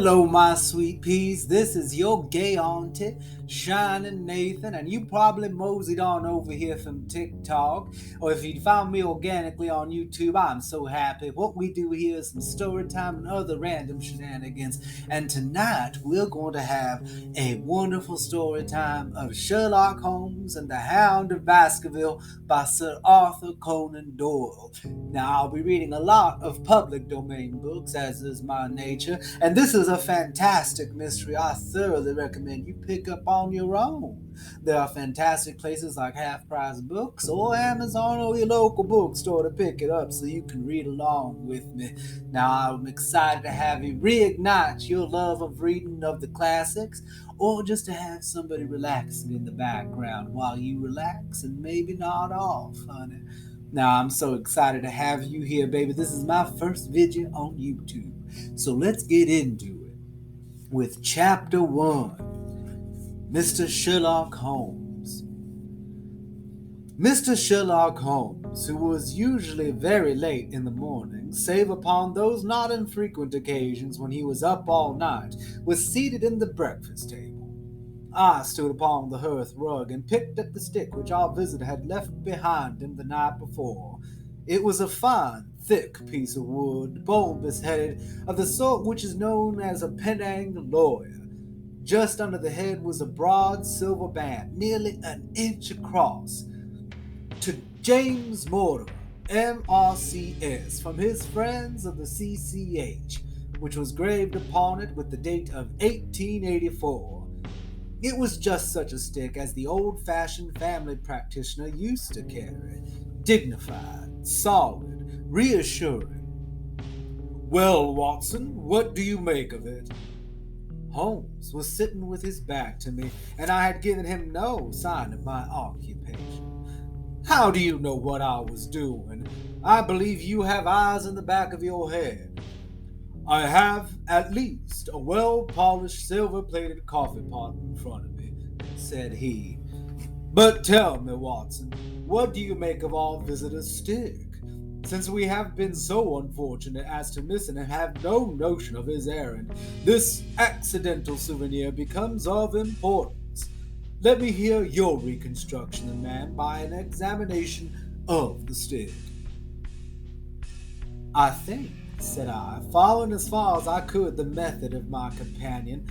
Hello, my sweet peas. This is your gay auntie, ShiningNathan, and you probably moseyed on over here from TikTok, or if you found me organically on YouTube, I'm so happy. What we do here is some story time and other random shenanigans, and tonight we're going to have a wonderful story time of Sherlock Holmes and the Hound of Baskervilles by Sir Arthur Conan Doyle. Now, I'll be reading a lot of public domain books, as is my nature, and this is a fantastic mystery I thoroughly recommend you pick up on your own. There are fantastic places like Half Price Books or Amazon or your local bookstore to pick it up so you can read along with me. Now, I'm excited to have you reignite your love of reading of the classics, or just to have somebody relaxing in the background while you relax and maybe nod off, honey. Now, I'm so excited to have you here, baby. This is my first video on YouTube. So let's get into it with Chapter 1, Mr. Sherlock Holmes. Mr. Sherlock Holmes, who was usually very late in the morning, save upon those not infrequent occasions when he was up all night, was seated in the breakfast table. I stood upon the hearth rug and picked at the stick which our visitor had left behind him the night before. It was a fine, thick piece of wood, bulbous-headed, of the sort which is known as a Penang lawyer. Just under the head was a broad silver band, nearly an inch across, to James Mortimer, M.R.C.S., from his friends of the C.C.H., which was graved upon it with the date of 1884. It was just such a stick as the old-fashioned family practitioner used to carry, dignified, solid, reassuring. "Well, Watson, what do you make of it?" Holmes was sitting with his back to me, and I had given him no sign of my occupation. "How do you know what I was doing? I believe you have eyes in the back of your head." "I have, at least, a well-polished silver-plated coffee pot in front of me," said he. "But tell me, Watson, what do you make of our visitor's stick? Since we have been so unfortunate as to miss him and have no notion of his errand, this accidental souvenir becomes of importance. Let me hear your reconstruction of the man by an examination of the stick." "I think," said I, following as far as I could the method of my companion,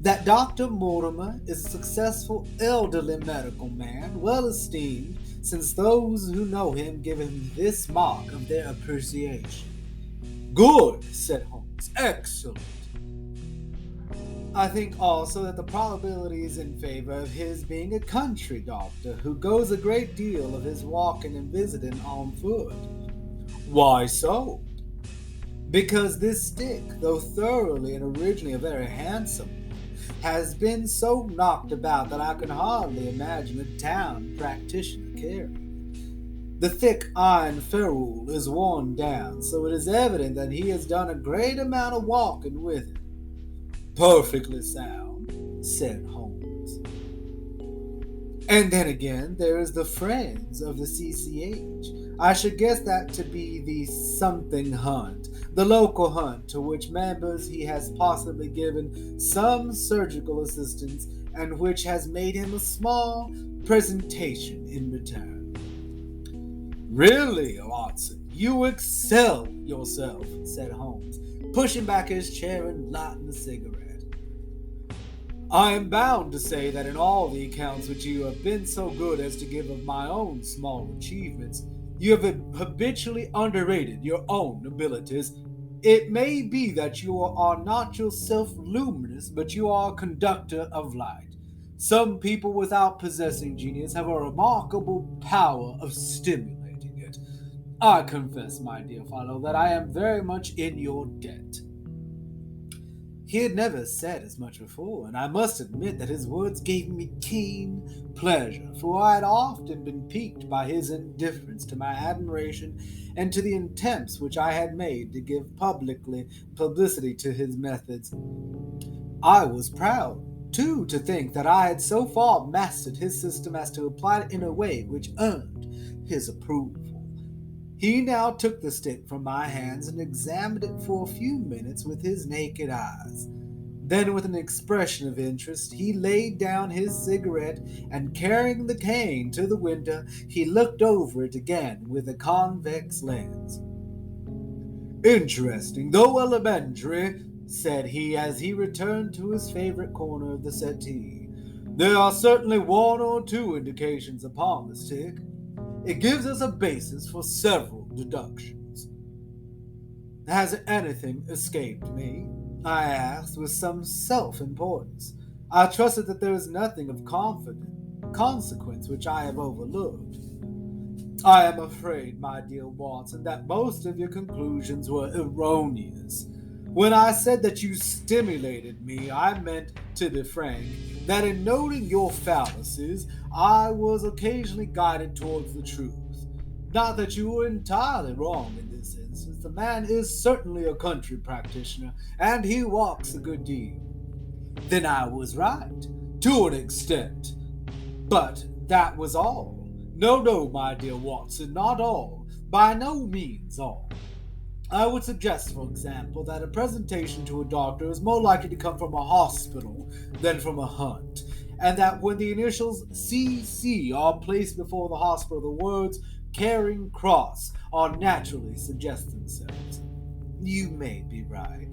"that Dr. Mortimer is a successful elderly medical man, well esteemed, since those who know him give him this mark of their appreciation." "Good," said Holmes. "Excellent. I think also that the probability is in favor of his being a country doctor who goes a great deal of his walking and visiting on foot." "Why so?" "Because this stick, though thoroughly and originally a very handsome one, has been so knocked about that I can hardly imagine a town practitioner carrying it. The thick iron ferrule is worn down, so it is evident that he has done a great amount of walking with it." "Perfectly sound," said Holmes. "And then again, there is the Friends of the C.C.H. I should guess that to be the something hunt, the local hunt to which members he has possibly given some surgical assistance and which has made him a small presentation in return." "Really, Watson, you excel yourself," said Holmes, pushing back his chair and lighting a cigarette. "I am bound to say that in all the accounts which you have been so good as to give of my own small achievements, you have habitually underrated your own abilities. It may be that you are not yourself luminous, but you are a conductor of light. Some people without possessing genius have a remarkable power of stimulating it. I confess, my dear fellow, that I am very much in your debt." He had never said as much before, and I must admit that his words gave me keen pleasure, for I had often been piqued by his indifference to my admiration and to the attempts which I had made to give publicity to his methods. I was proud, too, to think that I had so far mastered his system as to apply it in a way which earned his approval. He now took the stick from my hands and examined it for a few minutes with his naked eyes. Then, with an expression of interest, he laid down his cigarette and, carrying the cane to the window, he looked over it again with a convex lens. "Interesting, though elementary," said he as he returned to his favorite corner of the settee. "There are certainly one or two indications upon the stick. It gives us a basis for several deductions." "Has anything escaped me?" I asked with some self-importance. I trusted that there was nothing of consequence which I have overlooked. "I am afraid, my dear Watson, that most of your conclusions were erroneous. When I said that you stimulated me, I meant, to be frank, that in noting your fallacies, I was occasionally guided towards the truth. Not that you were entirely wrong in this instance. The man is certainly a country practitioner, and he walks a good deal." "Then I was right." "To an extent." "But that was all." No, my dear Watson, not all. By no means all. I would suggest, for example, that a presentation to a doctor is more likely to come from a hospital than from a hunt, and that when the initials CC are placed before the hospital, the words Charing Cross are naturally suggest themselves. You may be right.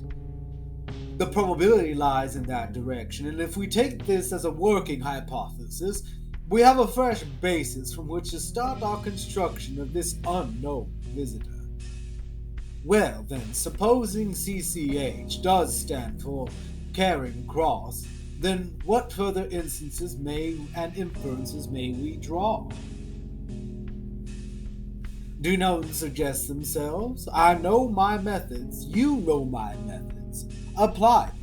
The probability lies in that direction, and if we take this as a working hypothesis, we have a fresh basis from which to start our construction of this unknown visitor. Well, then, supposing CCH does stand for Charing Cross, then what further instances and inferences may we draw? Do none suggest themselves? I know my methods. You know my methods. Apply them.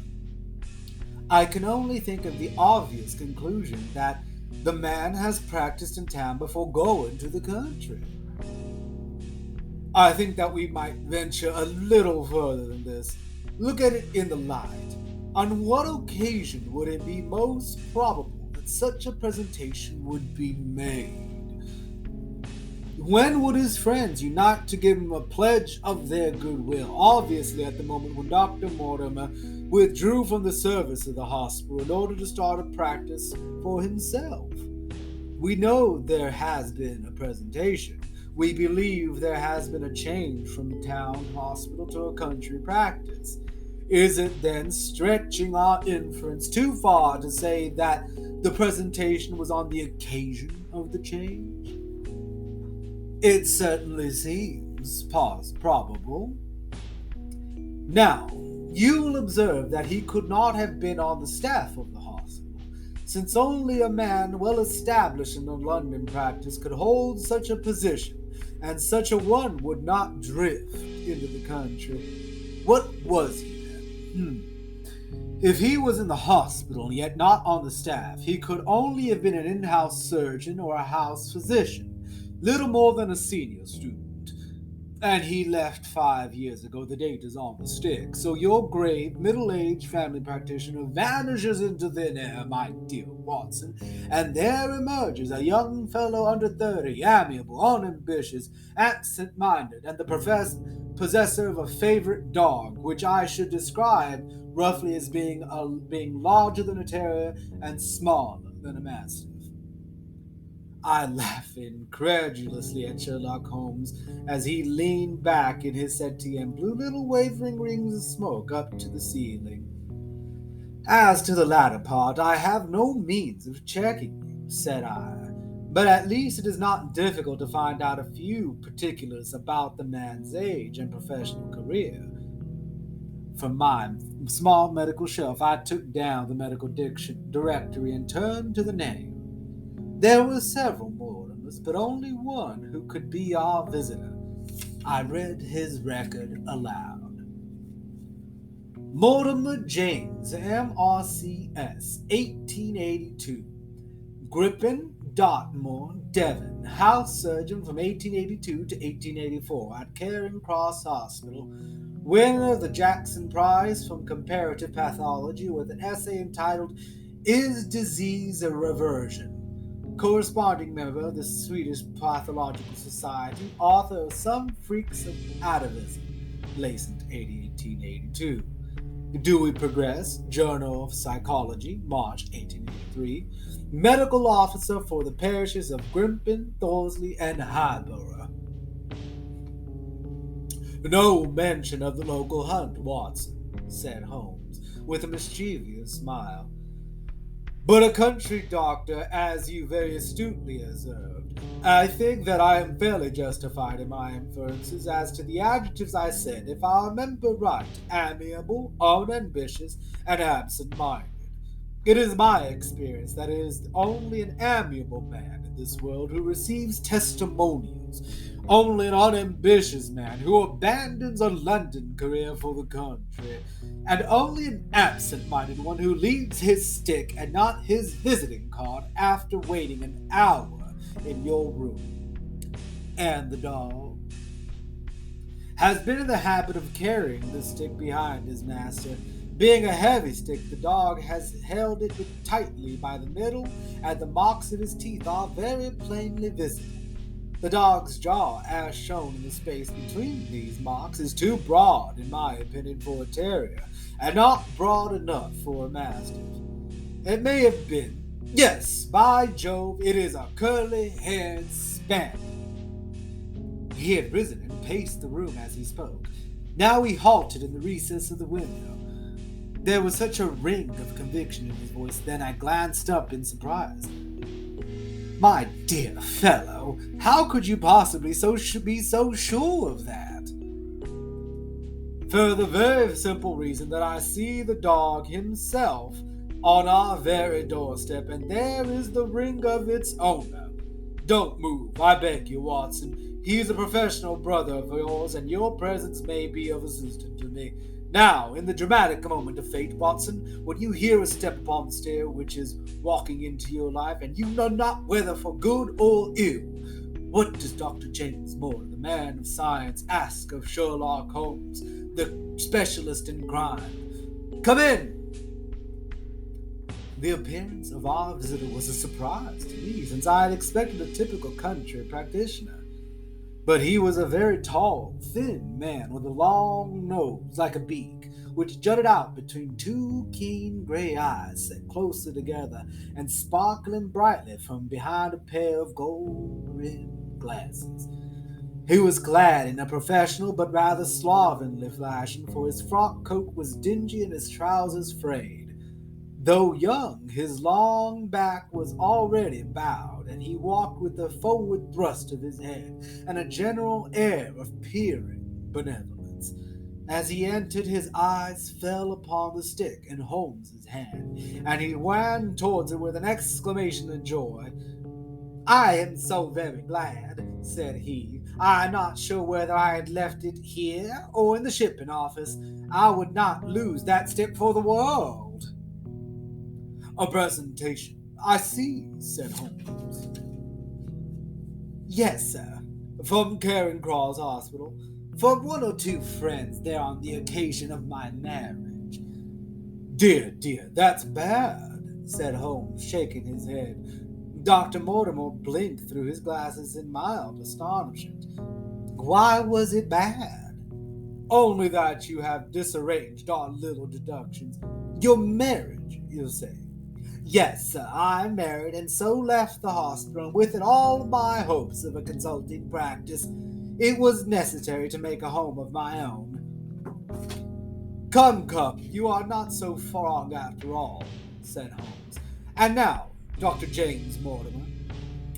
I can only think of the obvious conclusion that the man has practiced in town before going to the country. I think that we might venture a little further than this. Look at it in the light. On what occasion would it be most probable that such a presentation would be made? When would his friends unite to give him a pledge of their goodwill? Obviously, at the moment when Dr. Mortimer withdrew from the service of the hospital in order to start a practice for himself. We know there has been a presentation. We believe there has been a change from town hospital to a country practice. Is it then stretching our inference too far to say that the presentation was on the occasion of the change? It certainly seems probable. Now, you will observe that he could not have been on the staff of the hospital, since only a man well established in the London practice could hold such a position, and such a one would not drift into the country. What was he then? If he was in the hospital, yet not on the staff, he could only have been an in-house surgeon or a house physician, little more than a senior student. And he left 5 years ago. The date is on the stick. So your grave, middle-aged family practitioner vanishes into thin air, my dear Watson, and there emerges a young fellow under 30, amiable, unambitious, absent-minded, and the possessor of a favorite dog, which I should describe roughly as being larger than a terrier and smaller than a mastiff. I laughed incredulously at Sherlock Holmes as he leaned back in his settee and blew little wavering rings of smoke up to the ceiling. "As to the latter part, I have no means of checking you," said I, "but at least it is not difficult to find out a few particulars about the man's age and professional career." From my small medical shelf, I took down the medical directory and turned to the name. There were several Mortimers, but only one who could be our visitor. I read his record aloud. Mortimer James, M.R.C.S., 1882. Gripen, Dartmoor, Devon, house surgeon from 1882 to 1884 at Charing Cross Hospital. Winner of the Jackson Prize from Comparative Pathology with an essay entitled Is Disease a Reversion? corresponding member of the Swedish Pathological Society, author of Some Freaks of Atavism, Lacent 1882. Dewey Progress, Journal of Psychology, March 1883. Medical officer for the parishes of Grimpen, Thorsley, and Highborough. No mention of the local hunt, Watson, said Holmes, with a mischievous smile. But a country doctor, as you very astutely observed. I think that I am fairly justified in my inferences as to the adjectives I said, if I remember right: amiable, unambitious, and absent-minded. It is my experience that it is only an amiable man in this world who receives testimonials, only an unambitious man who abandons a London career for the country, and only an absent-minded one who leaves his stick and not his visiting card after waiting an hour in your room. And the dog has been in the habit of carrying the stick behind his master. Being a heavy stick, the dog has held it tightly by the middle, and the marks of his teeth are very plainly visible. The dog's jaw, as shown in the space between these marks, is too broad, in my opinion, for a terrier, and not broad enough for a mastiff. It may have been. Yes, by Jove, it is a curly-haired spaniel. He had risen and paced the room as he spoke. Now he halted in the recess of the window. There was such a ring of conviction in his voice, then I glanced up in surprise. My dear fellow, how could you possibly be so sure of that? For the very simple reason that I see the dog himself on our very doorstep, and there is the ring of its owner. Don't move, I beg you, Watson. He's a professional brother of yours, and your presence may be of assistance to me. Now, in the dramatic moment of fate, Watson, when you hear a step upon the stair which is walking into your life, and you know not whether for good or ill, what does Dr. James Mortimer, the man of science, ask of Sherlock Holmes, the specialist in crime? Come in! The appearance of our visitor was a surprise to me, since I had expected a typical country practitioner. But he was a very tall, thin man with a long nose like a beak, which jutted out between two keen gray eyes set closely together and sparkling brightly from behind a pair of gold-rimmed glasses. He was clad in a professional but rather slovenly fashion, for his frock coat was dingy and his trousers frayed. Though young, his long back was already bowed, and he walked with a forward thrust of his head and a general air of peering benevolence. As he entered, his eyes fell upon the stick in Holmes's hand, and he ran towards it with an exclamation of joy. I am so very glad, said he. I am not sure whether I had left it here or in the shipping office. I would not lose that stick for the world. A presentation, I see, said Holmes. Yes, sir, from Charing Cross Hospital, for one or two friends there on the occasion of my marriage. Dear, that's bad, said Holmes, shaking his head. Dr. Mortimer blinked through his glasses in mild astonishment. Why was it bad? Only that you have disarranged our little deductions. Your marriage, you say. Yes, sir, I married and so left the hospital, and with it all my hopes of a consulting practice. It was necessary to make a home of my own. Come, you are not so wrong after all, said Holmes. And now, Dr. James Mortimer,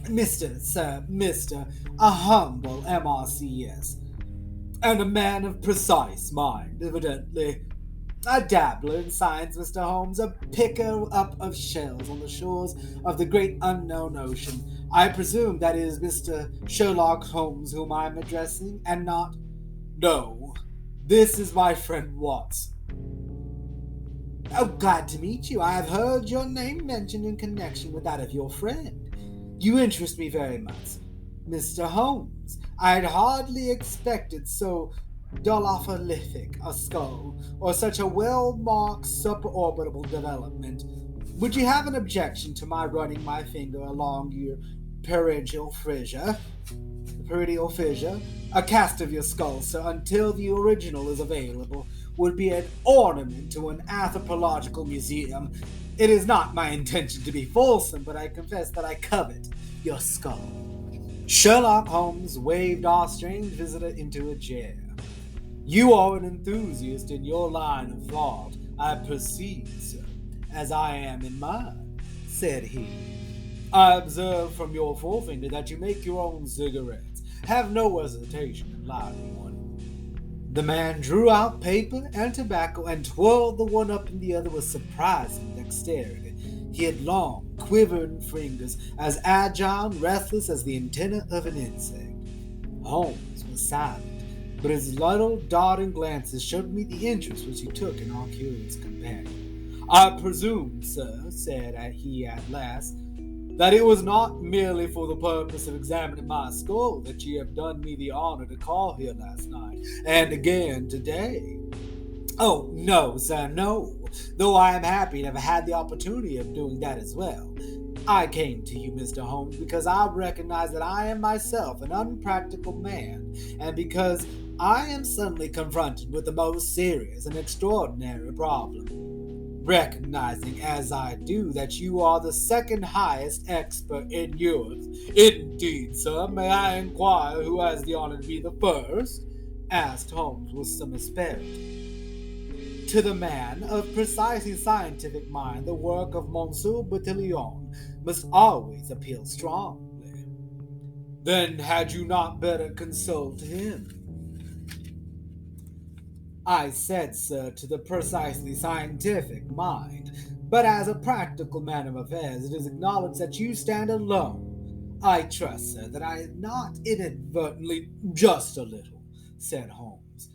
Mr. A humble MRCS, and a man of precise mind, evidently. A dabbler in science, Mr. Holmes, a picker up of shells on the shores of the great unknown ocean. I presume that is Mr. Sherlock Holmes whom I am addressing, and not... No, this is my friend Watson. Oh, glad to meet you. I have heard your name mentioned in connection with that of your friend. You interest me very much. Mr. Holmes, I had hardly expected so dolopholytic a skull, or such a well-marked suborbital development. Would you have an objection to my running my finger along your peridial fissure? Peridial fissure? A cast of your skull, sir, until the original is available, would be an ornament to an anthropological museum. It is not my intention to be fulsome, but I confess that I covet your skull. Sherlock Holmes waved our strange visitor into a chair. You are an enthusiast in your line of thought, I perceive, sir, as I am in mine, said he. I observe from your forefinger that you make your own cigarettes. Have no hesitation in lighting one. The man drew out paper and tobacco and twirled the one up and the other with surprising dexterity. He had long, quivering fingers, as agile and restless as the antenna of an insect. Holmes was silent, but his little darting glances showed me the interest which he took in our curious companion. I presume, sir, said he at last, that it was not merely for the purpose of examining my skull that ye have done me the honor to call here last night, and again today. Oh, no, sir, no, though I am happy to have had the opportunity of doing that as well. I came to you, Mr. Holmes, because I recognize that I am myself an unpractical man, and because I am suddenly confronted with the most serious and extraordinary problem. Recognizing as I do that you are the second highest expert in Europe. Indeed, sir, may I inquire who has the honor to be the first? Asked Holmes with some asperity. To the man of precisely scientific mind, the work of Monsieur Bertillon must always appeal strongly. Then had you not better consult him? I said, sir, to the precisely scientific mind, but as a practical man of affairs, it is acknowledged that you stand alone. I trust, sir, that I have not inadvertently, just a little, said Holmes.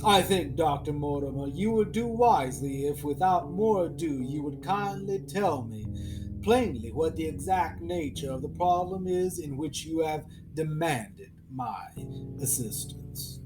I think, Dr. Mortimer, you would do wisely if, without more ado, you would kindly tell me plainly what the exact nature of the problem is in which you have demanded my assistance.